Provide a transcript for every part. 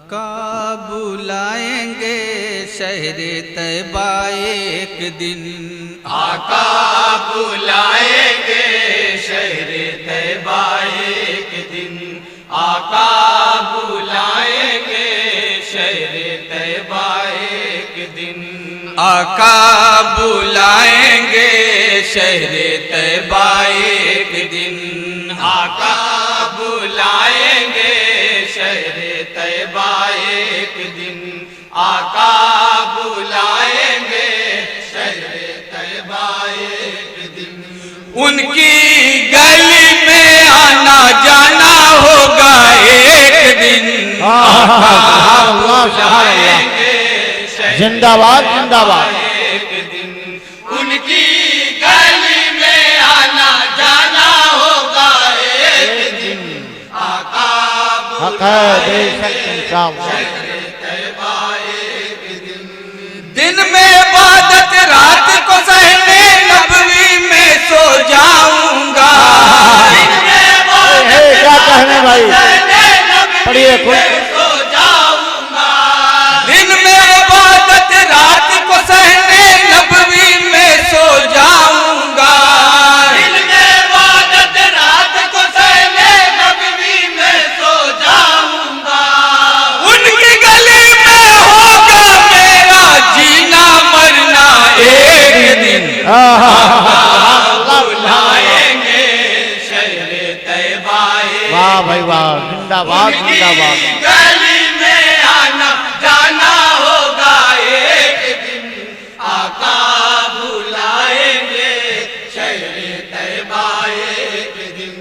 आका बुलाएंगे शहर तैबा एक दिन, आका बुलाएंगे शहर तैबा एक दिन, आका बुलाएंगे शहर तैबा एक दिन, आका बुलाएंगे शहर तैबा एक दिन, आका बुलाएंगे शहर तैबा एक दिन, आका बुलाएंगे शहर तैबा एक दिन। उनकी गली में आना जाना होगा एक दिन, जिंदाबाद जिंदाबाद। एक दिन उनकी गली में आना जाना होगा एक दिन, आका हक है बेशक इंशाअल्लाह। दिन में इबादत रात को सहने नबवी में सो जाऊंगा, क्या कहने भाई, पढ़िए खुद। सो जाऊंगा, दिन में इबादत रात को सहने नबवी में सो जाऊंगा, दिन में इबादत रात को सहने नबवी में सो जाऊंगा, उनकी गली में होगा मेरा जीना मरना एक दिन, बुलाएंगे शहर तैबा एक वाह भाई वाह, जिंदाबाद जिंदाबाद। गली में आना जाना होगा एक दिन, आका बुलाएंगे शहर तैबा एक दिन,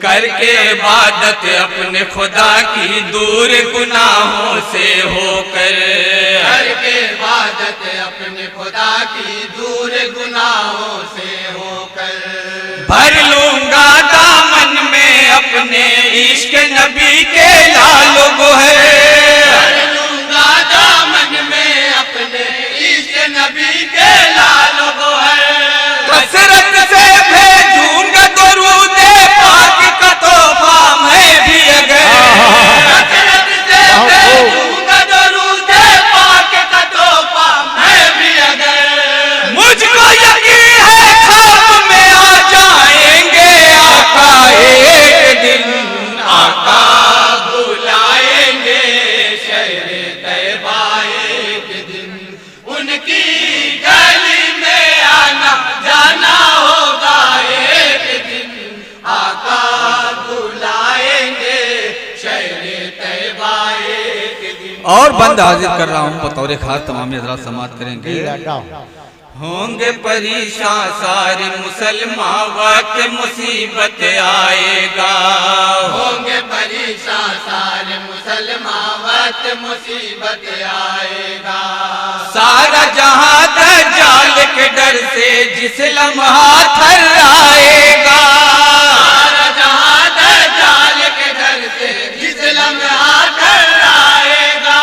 करके इबादत अपने खुदा की दूर गुनाहों से होकर, करके इबादत अपने खुदा की दूर गुनाहों से होकर, भर लूंगा दामन में अपने इश्क नबी के लालो है, भर लूंगा दामन में अपने इश्क नबी के लालो है, कसरत से भेजूंगा दुरूदे पाक का तोहफा मैं भी अगर, कसरत से भेजूंगा दुरूदे पाक का तोहफा मैं भी अगर, मुझको यकीन है ख्वाब में आ जाएंगे आका एक दिन, आका बुलाएंगे शहर तैबा एक दिन, उनकी गली में आना जाना होगा एक दिन, आका बुलाएंगे शहर तैबा एक दिन। और बंद हाजिर कर रहा हूँ बतौर खास तमाम हज़रात समाअत करेंगे। होंगे परेशान सारे मुसलमान वक्त मुसीबत आएगा, होंगे परेशान सारे मुसलमान वक्त मुसीबत आएगा, सारा जहां दज्जाल के डर से जिस लम्हा थर्राएगा, सारा जहां दज्जाल के डर से जिस लम्हा थर्राएगा,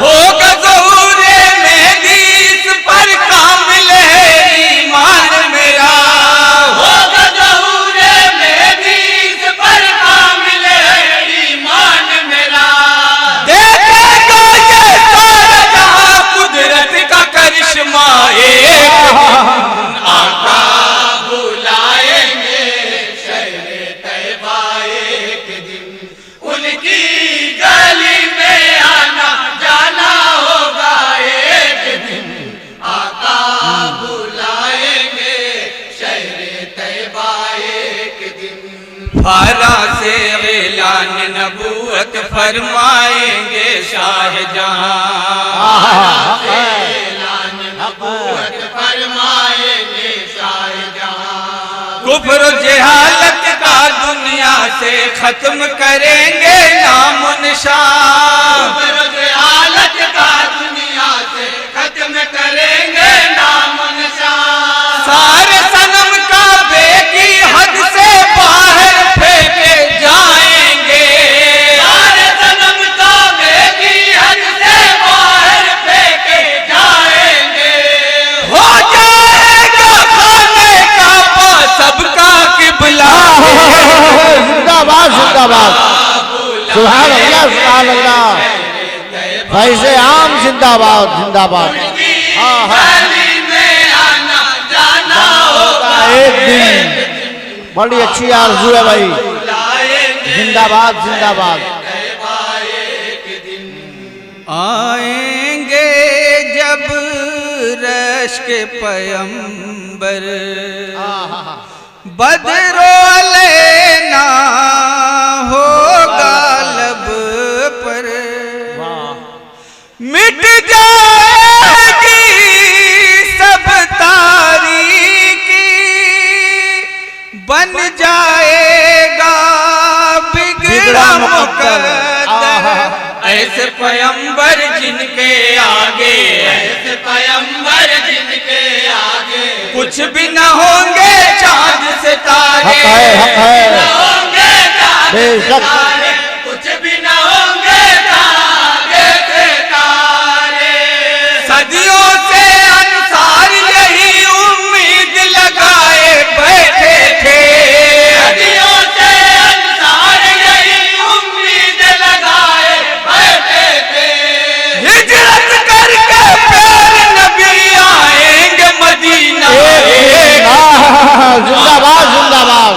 होगा ज़हूरे मेहदी इस पर कामिल है ईमान मेरा, होगा ज़हूरे मेहदी इस पर कामिल है ईमान मेरा, देखेगा ये सारा जहां कुदरत का करिश्मा एक आका बुलाएंगे शहर तैबा एक दिन, उनकी गली में आना जाना होगा एक दिन, आका बुलाएंगे शहर तैबा एक दिन, फारा से ऐलान नबूवत फरमाएंगे शाहजहां, ऐलान नबूवत फरमाएंगे शाहजहां, कुफ्र जहालत का दुनिया से खत्म करेंगे नामो निशान, हालत का दुनिया से खत्म करेंगे नाम निशान, सारे सनम काबे की हद से बाहर फेंके जाएंगे, सारे सनम काबे की हद से बाहर फेंके जाएंगे, हो जाएगा खाने का पा सबका किबला, जिंदाबाद जिंदाबाद। सुभान अल्लाह सुभान अल्लाह। फैज़े आम जिंदाबाद जिंदाबाद। हाँ हाँ गली में आना जाना होगा एक दिन बड़ी अच्छी आरज़ू है भाई। बुलाएंगे जिंदाबाद जिंदाबाद। आएंगे जब रश के पैगंबर बदरो लेना होगा लब पर, मिट जाएगी सब तारीकी, बन जाएगा बिगड़ा मुकद्दर। ऐसे पैगंबर जिनके आगे, ऐसे पैगंबर जिनके आगे कुछ भी न होंगे चांद सितारे, हक है न होंगे चाँद बेशक। सितारे, कुछ भी न होंगे तारे सितारे। सदियों से अंसार यही उम्मीद लगाए बैठे थे, सदियों से अंसार यही उम्मीद लगाए बैठे थे। हिजरत करके प्यारे नबी आएंगे मदीना। जिंदाबाद जिंदाबाद।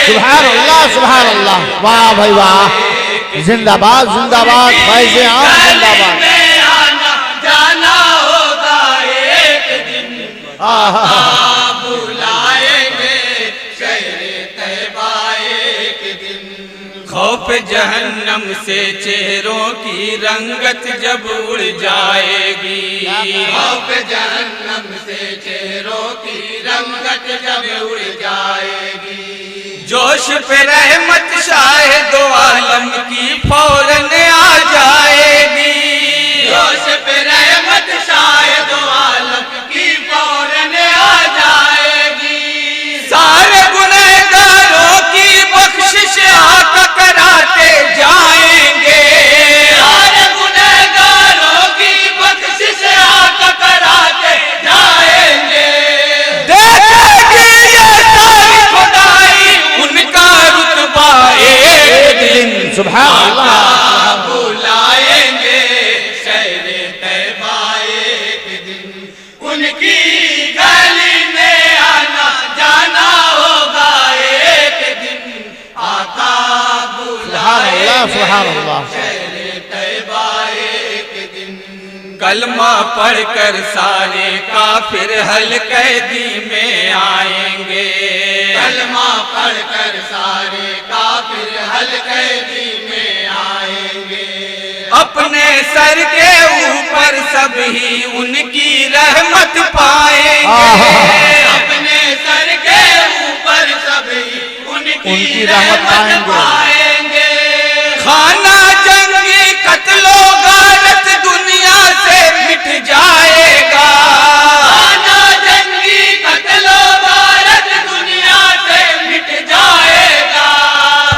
सुभान अल्लाह सुभान अल्लाह। वाह भाई वाह। जिंदाबाद जिंदाबाद। फैज़े आम जिंदाबाद। में आना जाना होगा एक दिन, बुलाएंगे शहरे तैबा एक दिन। खौफ जहन्नम से चेहरों की रंगत जब उड़ जाएगी, खौफ जहन्नम से चेहरों की रंगत जब उड़ जाएगी। जोश पे रहमत शाह दो आलम की फौरन आ जाएगी, जोश पे रहमत शायद आलम की फौरन आ जाएगी। सारे गुनहगारों की बख्शिश आका कराते जाएंगे, सारे गुनहगारों की बख्शिश आका कराते जाएंगे। देखेगी ये सारी खुदाई उनका रुतबा एक दिन। सुभान अल्लाह। बुलाएंगे शहरे तैबा एक दिन, उनकी गली में आना जाना होगा एक दिन। आका सुभान अल्लाह सुभान अल्लाह। शहरे तैबा एक दिन। कलमा पढ़कर सारे काफिर हल कैदी में आएंगे, कलमा पढ़कर सारे काफिर हल कैदी में आएंगे। अपने सर के ऊपर सभी उनकी रहमत पाएंगे, अपने सर के ऊपर सभी उनकी रहमत पाएंगे। खाना जंगी कत्लो गारत दुनिया से मिट जाएगा, खाना जंगी कत्लो गारत दुनिया से मिट जाएगा।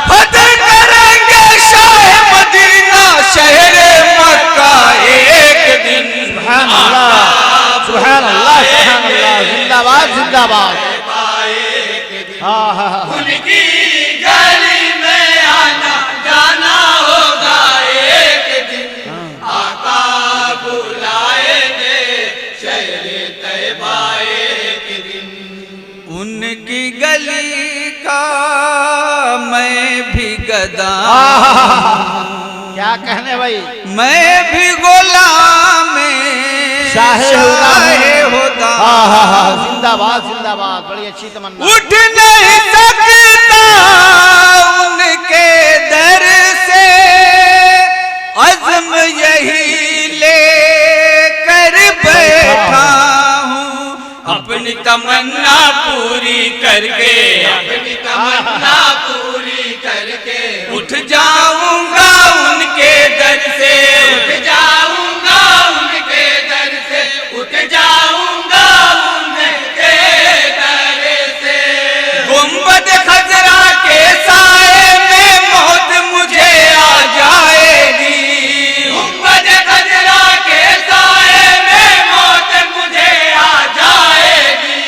फतेह करेंगे शाह मदीना शहर मक्का एक दिन। सुभान अल्लाह सुभान अल्लाह सुभान अल्लाह। जिंदाबाद जिंदाबाद। हाँ हाँ हाँ। उनकी गली में आना जाना होगा एक दिन। आका बुलाएंगे शहरे तैबा एक दिन। उनकी गली का मैं भी गदा, क्या कहने भाई। मैं भी गुलाम शाहे होता। हाँ हाँ हाँ। जिंदाबाद जिंदाबाद। बड़ी अच्छी तमन्ना। उठ नहीं सकता उनके दर से, अज़्म यही ले कर बैठा हूँ। अपनी तमन्ना पूरी करके, अपनी तमन्ना पूरी करके उठ जाऊंगा उनके दर से, उठ जाऊंगा उनके दर से, उठ जाऊंगा उनके दर से। गुंबद खजरा के साए में मौत मुझे आ जाएगी, गुंबद खजरा के साए में मौत मुझे आ जाएगी।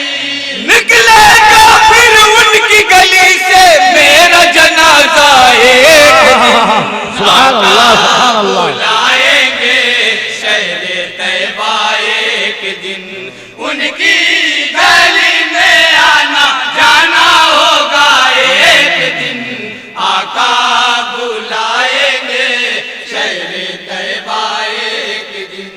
निकलेगा फिर उनकी गली से दिन, उनकी गली में आना जाना होगा एक दिन, आका बुलाएंगे शहरे तैबा एक दिन।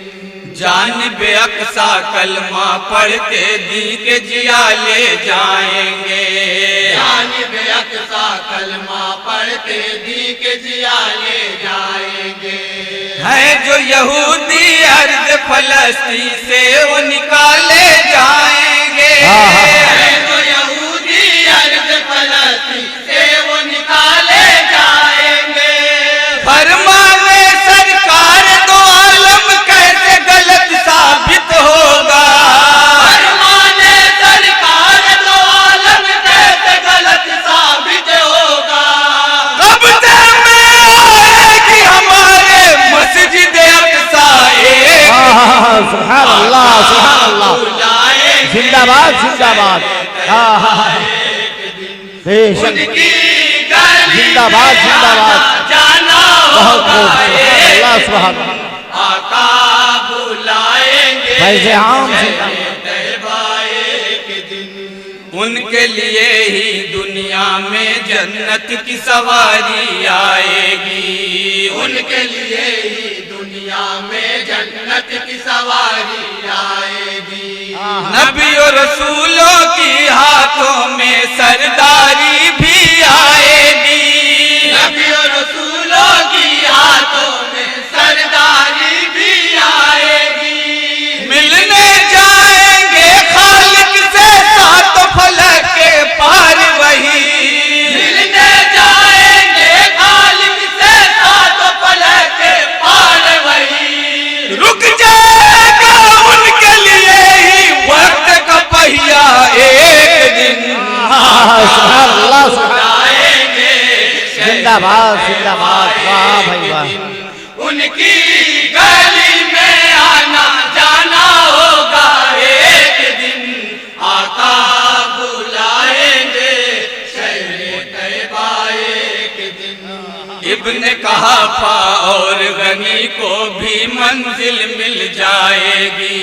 जानिब अक्सा कलमा पढ़ के दी के जिया ले जाएंगे, जानिब अक्सा कलमा पढ़ते दी के जिया ले जाएंगे। है जो यहूदी अर्ज फलस्तीन से वो निकाले जाएंगे, है जो यहूदी अर्ज फलस्तीन से वो निकाले जाएंगे। फरमाने सरकार दो आलम कैसे गलत साबित होगा, फरमाने सरकार दो आलम कैसे गलत साबित होगा। कब्जे में आएगी हमारे मस्जिद अक्सा एक, सुभान अल्लाह सुभान अल्लाह, जिंदाबाद जिंदाबाद, बेशक उनकी गली जिंदाबाद जिंदाबाद, जाना बहुत होगा खूब, एक अल्लाह सुभान दिन, आका बुलाएंगे फैज़े आम शहरे तैबा एक दिन। उनके लिए ही दुनिया में जन्नत की सवारी आएगी, उनके लिए ही दुनिया में जन्नत की सवारी आएगी। नबी और रसूलों की हाथों में सरदारी भी आएगी, नबी और रसूलों की हाथों में सरदारी भी आएगी। मिलने जाएंगे खालिक से सात फलक के पार वही, मिलने जाएंगे खालिक से सात फलक के पार वही। रुक जाएगा उनके लिए ही वक्त का पहिया एक दिन, सुभान अल्लाह सुभान, आएंगे जिंदाबाद जिंदाबाद, वाह भाई वाह, उनकी गली में आना जाना होगा एक दिन, आका बुलाएंगे शहरे तैबा एक दिन। इब्ने कहाफा और गनी को भी मंजिल मिल जाएगी,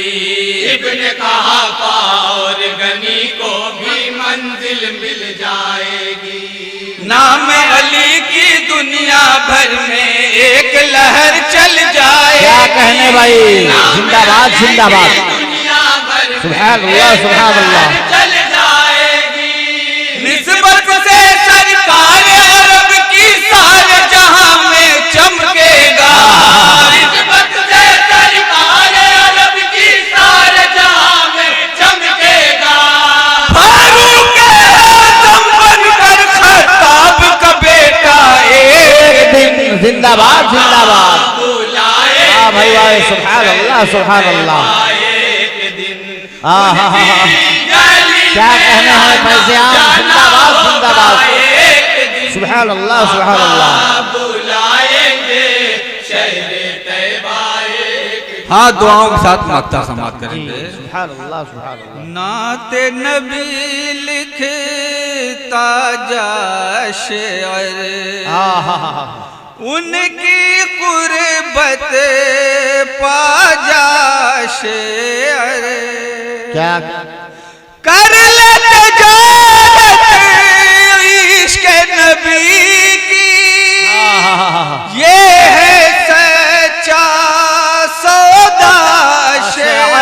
इब्ने कहाफा और गनी को भी मंजिल मिल जाएगी। नाम अली की दुनिया भर में एक लहर चल जाए, क्या कहने भाई, जिंदाबाद जिंदाबाद, दुनिया भर सुभान अल्लाह सुभान अल्लाह, चल जाएगी। निस्बत से सरकार अरब की सारे जहां में चमकेगा, निस्बत से सरकार अरब की सारे जहां में चमकेगा। फारूक आज़म बनकर खत्ताब का बेटा एक दिन जिंदाबाद जिंदाबाद, बुलाए वाह भाई वाह, सुभान अल्लाह सुभान अल्लाह, एक दिन, क्या कहने हैं फैज़े आम, जिंदाबाद जिंदाबाद, एक दिन सुभान अल्लाह सुभान अल्लाह। बुलाएंगे शहरे तैबा एक दिन। हाँ, दुआओं के साथ मांगता समाप्त करेंगे। सुभान अल्लाह सुभान अल्लाह, नाते नबी लिखता जा शेर, उनकी कुर्बत पा जा शेर, क्या कर ले तजारत इश्क नबी की, ये है सच्चा सौदा शेर,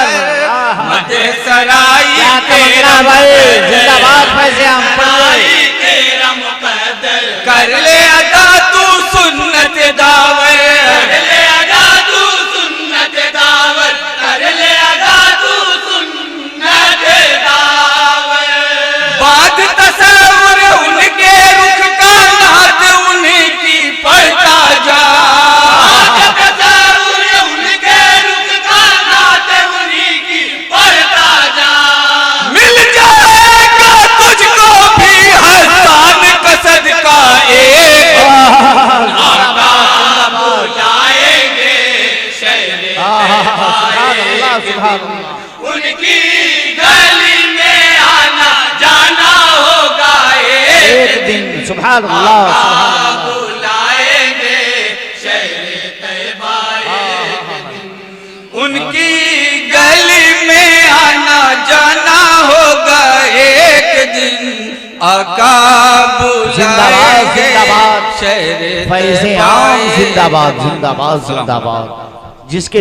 मदे सराई क्या तमन्ना भाई, जिंदाबाद फैज़े आम, पढ़िए, तेरा मुकद्दर कर ले अदा तू सुन्नत दावे, कर ले अदा तू सुन्नत दावत, कर ले अदा तू सुन्नत दावत। बात तस्वुर उनके रुख का नात उनकी पढ़ता जा, तस्वुर उनके रुख का नात उनकी पढ़ता जा। मिल जाएगा तुझको भी हसन का सदका एक, बुलाएंगे शहरे सुभान अल्लाह सुभान अल्लाह, उनकी गली में आना जाना होगा एक दिन, सुभान अल्लाह सुभान अल्लाह, बुलाएंगे शहरे तैबा एक दिन। उनकी गली में आका जिंदाबाद बुलाएंगे जिंदाबाद शहर फैज़े आम जिंदाबाद जिंदाबाद जिंदाबाद जिसके